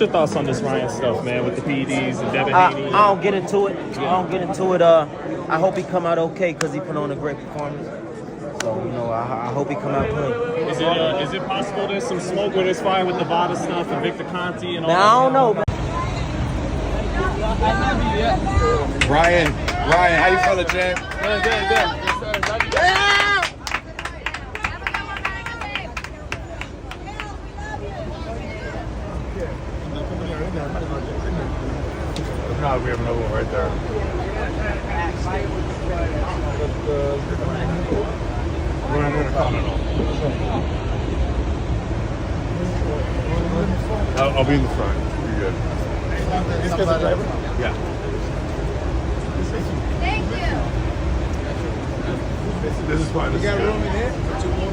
What's your thoughts on this Ryan stuff, man, with the PEDs and Devin Haney? I don't get into it. I hope he come out okay because he put on a great performance. So, I hope he come out clean. Is it possible there's some smoke with this fight with the Vada stuff and Victor Conti and all that? I don't know, man. Ryan, how you feeling, champ? Good. No, we have another one right there. I'll be in the front. You're good. Yeah. Thank you. This is fine. You got room in there for 2 more?